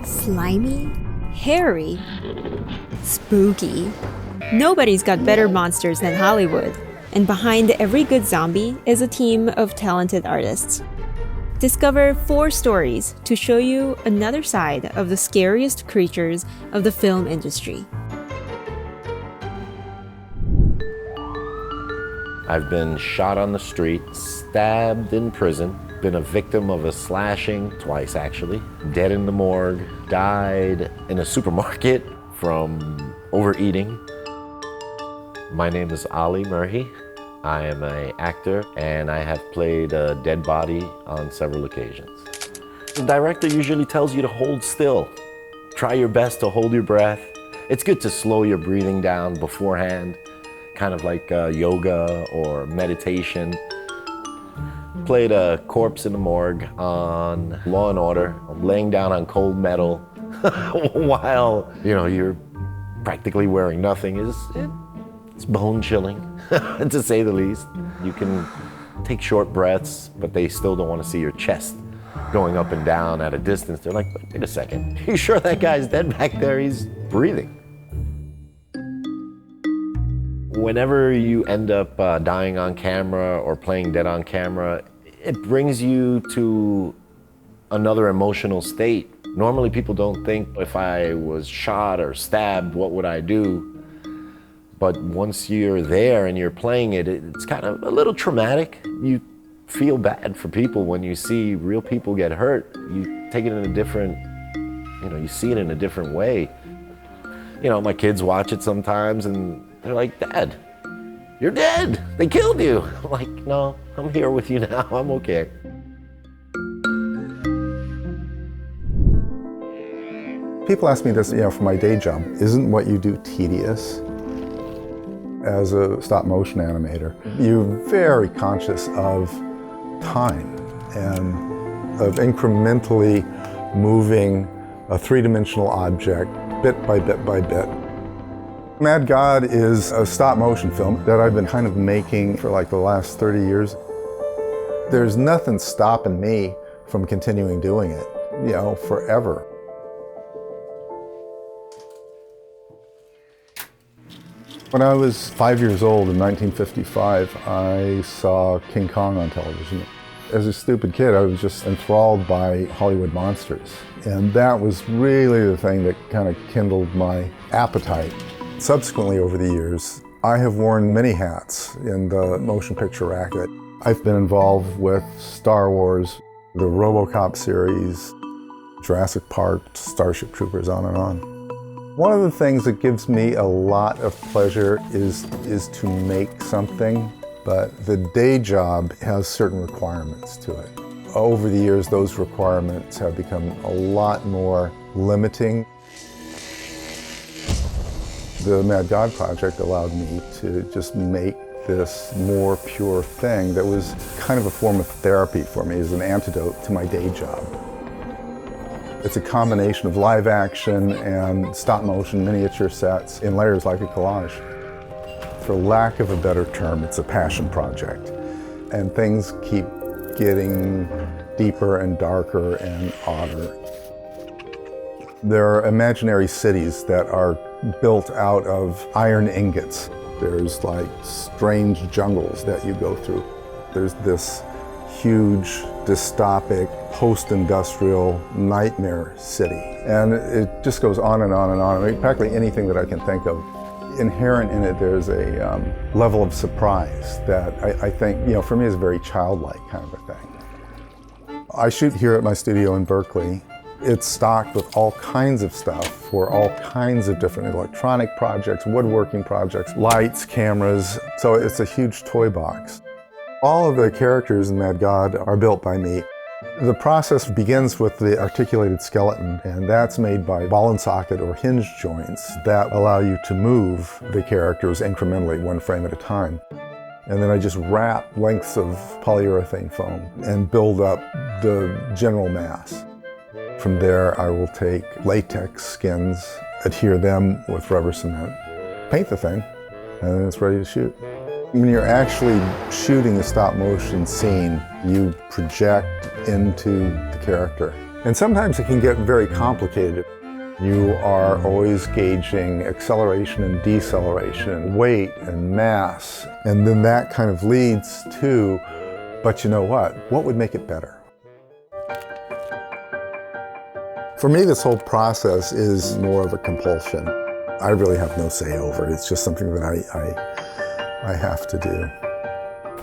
Slimy, hairy, spooky. Nobody's got better monsters than Hollywood, and behind every good zombie is a team of talented artists. Discover 4 stories to show you another side of the scariest creatures of the film industry. I've been shot on the street, stabbed in prison, been a victim of a slashing, twice actually, dead in the morgue, died in a supermarket from overeating. My name is Ali Murhi. I am an actor and I have played a dead body on several occasions. The director usually tells you to hold still. Try your best to hold your breath. It's good to slow your breathing down beforehand, kind of like yoga or meditation. Played a corpse in the morgue on Law and Order, laying down on cold metal while you're practically wearing nothing. It's bone chilling, to say the least. You can take short breaths, but they still don't want to see your chest going up and down at a distance. They're like, wait a second, you sure that guy's dead back there? He's breathing. Whenever you end up dying on camera or playing dead on camera, it brings you to another emotional state. Normally people don't think, if I was shot or stabbed, what would I do? But once you're there and you're playing it, it's kind of a little traumatic. You feel bad for people when you see real people get hurt. You take it in a different, you see it in a different way. My kids watch it sometimes and they're like, Dad, you're dead. They killed you. I'm like, no, I'm here with you now. I'm okay. People ask me this, for my day job, isn't what you do tedious? As a stop motion animator, you're very conscious of time and of incrementally moving a three-dimensional object bit by bit by bit. Mad God is a stop motion film that I've been kind of making for like the last 30 years. There's nothing stopping me from continuing doing it, forever. When I was 5 years old in 1955, I saw King Kong on television. As a stupid kid, I was just enthralled by Hollywood monsters. And that was really the thing that kind of kindled my appetite. Subsequently, over the years, I have worn many hats in the motion picture racket. I've been involved with Star Wars, the RoboCop series, Jurassic Park, Starship Troopers, on and on. One of the things that gives me a lot of pleasure is to make something, but the day job has certain requirements to it. Over the years, those requirements have become a lot more limiting. The Mad God project allowed me to just make this more pure thing that was kind of a form of therapy for me, as an antidote to my day job. It's a combination of live action and stop motion miniature sets in layers like a collage. For lack of a better term, it's a passion project. And things keep getting deeper and darker and odder. There are imaginary cities that are built out of iron ingots. There's like strange jungles that you go through. There's this huge, dystopic, post-industrial nightmare city. And it just goes on and on and on. I mean, practically anything that I can think of. Inherent in it, there's a level of surprise that I think, for me is very childlike kind of a thing. I shoot here at my studio in Berkeley. It's stocked with all kinds of stuff for all kinds of different electronic projects, woodworking projects, lights, cameras. So it's a huge toy box. All of the characters in Mad God are built by me. The process begins with the articulated skeleton, and that's made by ball and socket or hinge joints that allow you to move the characters incrementally, one frame at a time. And then I just wrap lengths of polyurethane foam and build up the general mass. From there, I will take latex skins, adhere them with rubber cement, paint the thing, and then it's ready to shoot. When you're actually shooting a stop motion scene, you project into the character. And sometimes it can get very complicated. You are always gauging acceleration and deceleration, weight and mass, and then that kind of leads to, but you know what would make it better? For me, this whole process is more of a compulsion. I really have no say over it. It's just something that I have to do.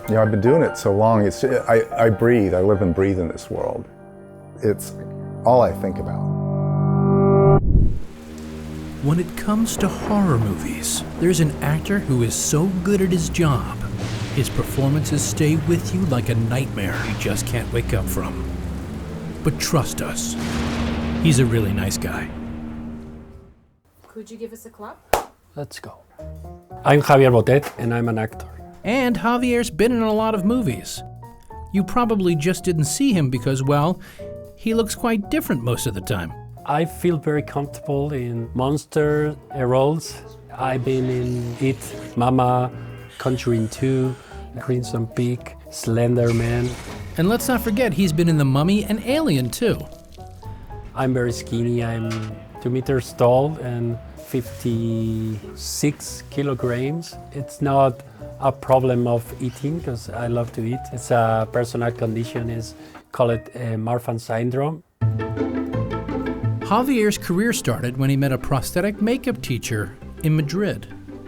You know, I've been doing it so long, I breathe, I live and breathe in this world. It's all I think about. When it comes to horror movies, there's an actor who is so good at his job, his performances stay with you like a nightmare you just can't wake up from. But trust us, he's a really nice guy. Could you give us a clap? Let's go. I'm Javier Barreto, and I'm an actor. And Javier's been in a lot of movies. You probably just didn't see him because, well, he looks quite different most of the time. I feel very comfortable in monster roles. I've been in It, Mama, Conjuring 2, Crimson Peak, Slender Man. And let's not forget he's been in The Mummy and Alien too. I'm very skinny. I'm 2 meters tall and 56 kilograms. It's not a problem of eating because I love to eat. It's a personal condition. It's called Marfan syndrome. Javier's career started when he met a prosthetic makeup teacher in Madrid.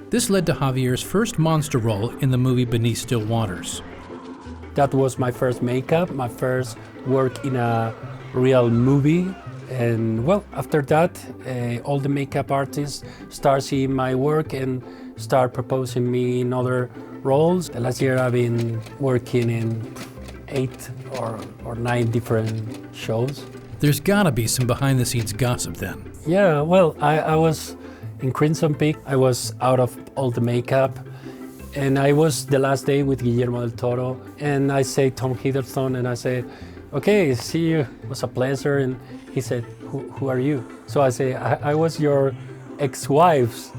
This led to Javier's first monster role in the movie Beneath Still Waters. That was my first makeup, my first work in a real movie. And well, after that, all the makeup artists start seeing my work and start proposing me in other roles. The last year I've been working in 8 or 9 different shows. There's gotta be some behind-the-scenes gossip then. Yeah, well, I was in Crimson Peak. I was out of all the makeup. And I was the last day with Guillermo del Toro. And I say Tom Hiddleston, and I said, okay, see you, it was a pleasure. And he said, who are you? So I say, I was your ex-wife's.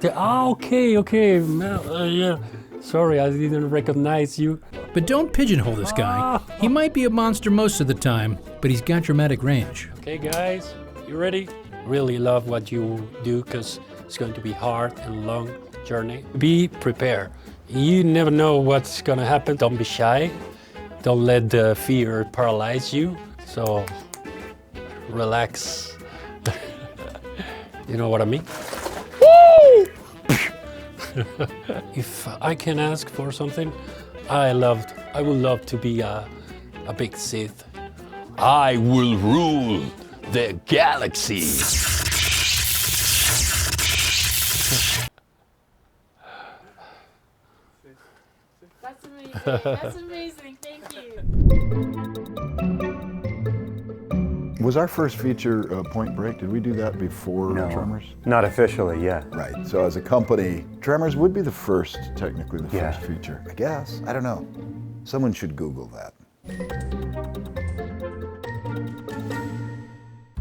Okay, yeah. Sorry, I didn't recognize you. But don't pigeonhole this guy. He might be a monster most of the time, but he's got dramatic range. Okay, guys, you ready? Really love what you do because it's going to be hard and long journey. Be prepared. You never know what's going to happen. Don't be shy. Don't let the fear paralyze you. So relax. You know what I mean? Woo! If I can ask for something, I would love to be a big Sith. I will rule the galaxy. That's amazing. That's amazing. Thank you. Was our first feature Point Break? Did we do that before Tremors? Not officially, yeah. Right. So as a company, Tremors would be the first, technically the first feature. I guess. I don't know. Someone should Google that.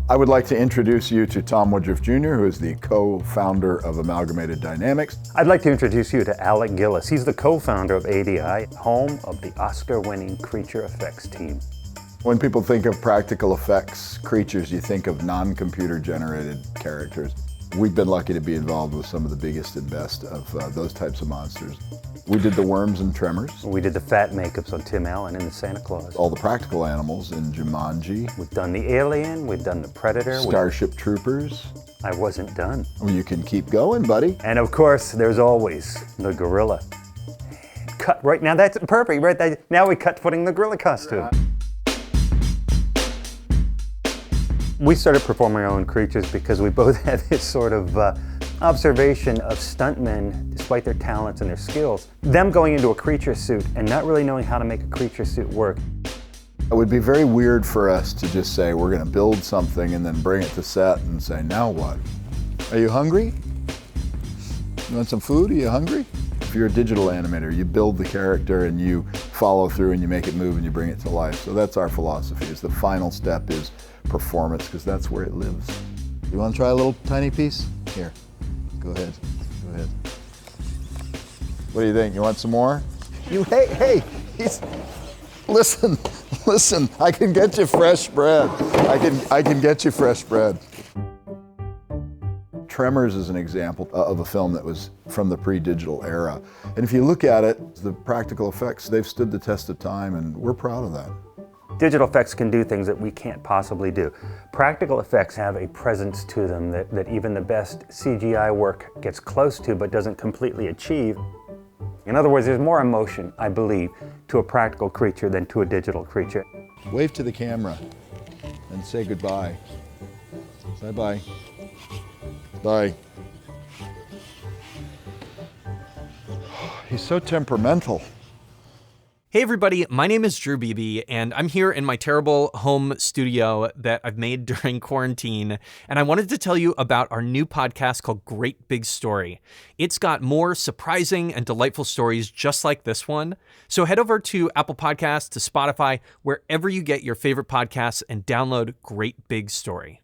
I would like to introduce you to Tom Woodruff Jr., who is the co-founder of Amalgamated Dynamics. I'd like to introduce you to Alec Gillis. He's the co-founder of ADI, home of the Oscar-winning creature effects team. When people think of practical effects creatures, you think of non-computer generated characters. We've been lucky to be involved with some of the biggest and best of those types of monsters. We did the worms in Tremors. We did the fat makeups on Tim Allen in the Santa Claus. All the practical animals in Jumanji. We've done the Alien, we've done the Predator. Starship Troopers. I wasn't done. Well, you can keep going, buddy. And of course, there's always the gorilla. Cut right now, that's perfect, right? Now we cut putting the gorilla costume. We started performing our own creatures because we both had this sort of observation of stuntmen, despite their talents and their skills, them going into a creature suit and not really knowing how to make a creature suit work. It would be very weird for us to just say we're going to build something and then bring it to set and say, now what? Are you hungry? You want some food? Are you hungry? If you're a digital animator, you build the character and you follow through and you make it move and you bring it to life. So that's our philosophy, is the final step is performance, because that's where it lives. You want to try a little tiny piece? Here, go ahead, go ahead. What do you think? You want some more? Hey, listen, Listen, I can get you fresh bread. I can get you fresh bread. Tremors is an example of a film that was from the pre-digital era. And if you look at it, the practical effects, they've stood the test of time, and we're proud of that. Digital effects can do things that we can't possibly do. Practical effects have a presence to them that even the best CGI work gets close to but doesn't completely achieve. In other words, there's more emotion, I believe, to a practical creature than to a digital creature. Wave to the camera and say goodbye. Bye-bye. Bye. He's so temperamental. Hey everybody, my name is Drew Beebe, and I'm here in my terrible home studio that I've made during quarantine, and I wanted to tell you about our new podcast called Great Big Story. It's got more surprising and delightful stories just like this one, so head over to Apple Podcasts, to Spotify, wherever you get your favorite podcasts, and download Great Big Story.